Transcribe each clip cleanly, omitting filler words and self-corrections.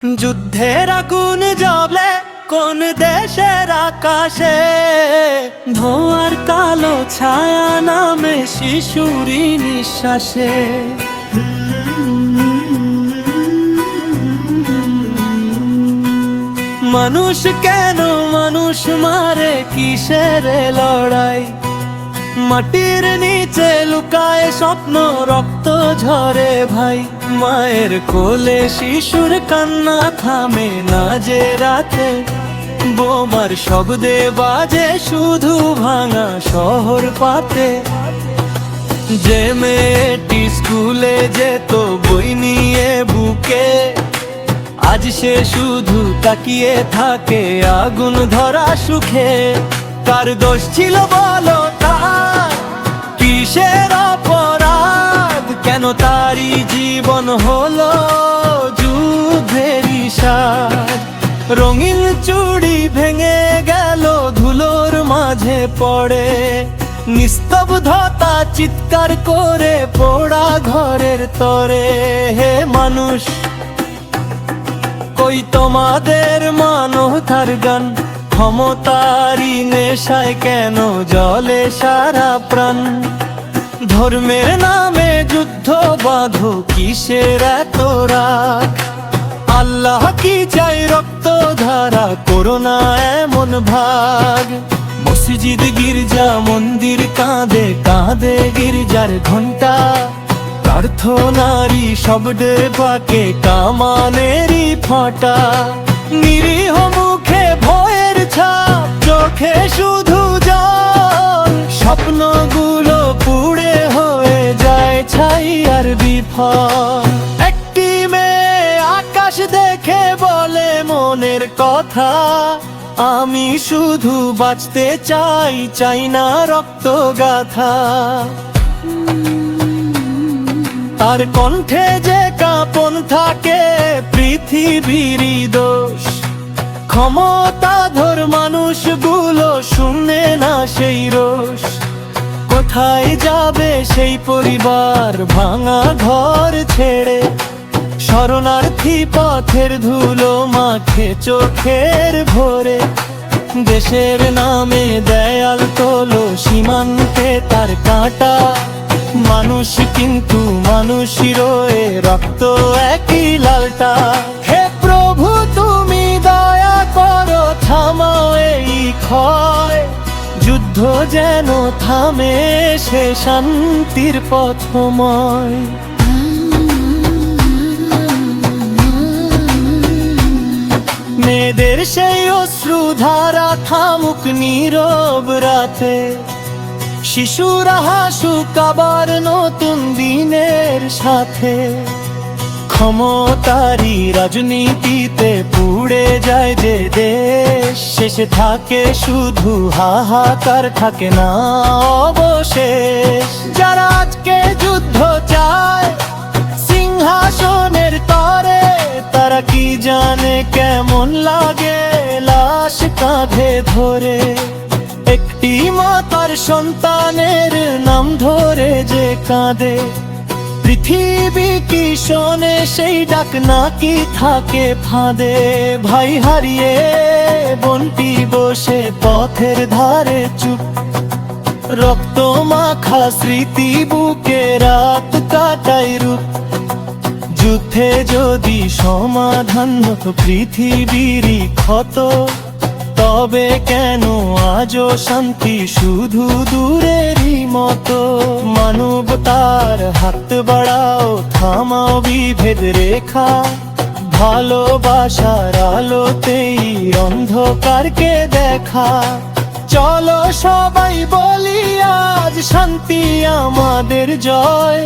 যুদ্ধের আগুন জ্বলে কোন দেশের আকাশে, ধোঁয়ার কালো ছায়া নামে শিশুরি নিঃশ্বাসে। মানুষ কেন মানুষ মারে, কিসের লড়াই? মাটির নিচে লুকায় স্বপ্ন, রক্ত ঝরে ভাই। মায়ের কোলে শিশুর কান্না থামে না যে রাতে, বোমার শব্দে বাজে শুধু ভাঙা শহর পাতে। যে মেয়েটি স্কুলে যেত বই নিয়ে বুকে, আজ সে শুধু তাকিয়ে থাকে আগুন ধরা সুখে। কার দোষ ছিল বলো তার, কিসের অপরাধ? কেন তারই জীবন হলো যুদ্ধের ইশার? রঙিন চুড়ি ভেঙে গেল ধুলোর মাঝে পড়ে, নিস্তব্ধতা চিৎকার করে পোড়া ঘরের তরে। হে মানুষ, কই তোমাদের মানবতার গান? ক্ষমতারই নেশায় কেন জ্বলে সারা প্রাণ? ধর্মের নামে যুদ্ধ বাঁধো, কিসের এত রাগ? আল্লাহ কি চাই রক্ত ধারা, করো না এমন ভাগ। মসজিদ গির্জা মন্দির কাঁদে কাঁদে গির্জার ঘন্টা, প্রার্থনারই শব্দে পাকে কামানেরই ফাঁটা। নিরীহ মুখে ভয়ের ছাপ, চোখে শুধু জল, স্বপ্নগুলো পুড়ে হয়ে যায় ছাই আর বিফল। একটি মেয়ে আকাশ দেখে বলে মনের কথা, আমি শুধু বাঁচতে চাই, চাই না রক্ত গাথা। তার কণ্ঠে যে কাঁপন থাকে পৃথিবীরই দোষ। ক্ষমতাধর মানুষগুলো শুনে না সেই রোষ। কোথায় যাবে সেই পরিবার ভাঙা ঘর ছেড়ে? শরণার্থী পথের ধুলো মাখে চোখের ভরে। দেশের নামে দেয়াল তোলো, সীমান্তে তার কাঁটা। মানুষ কিন্তু মানুষই রয়ে, রক্ত একই লালটা। হে প্রভু তুমি দয়া করো, থামাও এই ক্ষয়। যুদ্ধ যেন থামে, সে শান্তির পথময়। মেয়েদের সেই অশ্রুধারা থামুক নীরব রাতে। শিশুরা হাসুক আবার নতুন দিনের সাথে। ক্ষমতারই রাজনীতিতে পুড়ে যায় যে দেশ, শেষে থাকে শুধু হাহাকার, থাকে না অবশেষ। যারা আজকে যুদ্ধ চায় সিংহাসনের তরে, তারা কি জানে কেমন লাগে লাশ কাঁধে ধরে। একটি মা তার সন্তানের নাম ধরে যে কাঁদে, পৃথিবী কি শোনে সেই ডাক, নাকি থাকে ফাঁদে? ভাই হারিয়ে বোনটি বসে পথের ধারে চুপ, রক্ত মাখা স্মৃতি বুকে রাত কাটাই রূপ। যুদ্ধে যদি সমাধান হতো পৃথিবীরই ক্ষত, তবে কেন আজও শান্তি শুধু দূরেরই মতো? মানবতার হাত বাড়াও, থামাও বিভেদ রেখা। ভালোবাসার আলোতেই অন্ধকারকে দেখা। চলো সবাই বলি আজ শান্তি আমাদের জয়।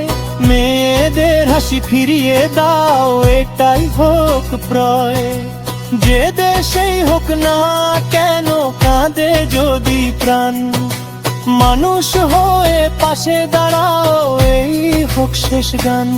মেয়েদের হাসি ফিরিয়ে দাও, এটাই হোক প্রয়। যে দেশেই হোক না কেন কাঁদে যদি প্রাণ, মানুষ হয়ে পাশে দাঁড়াও, এই হোক শেষ গান।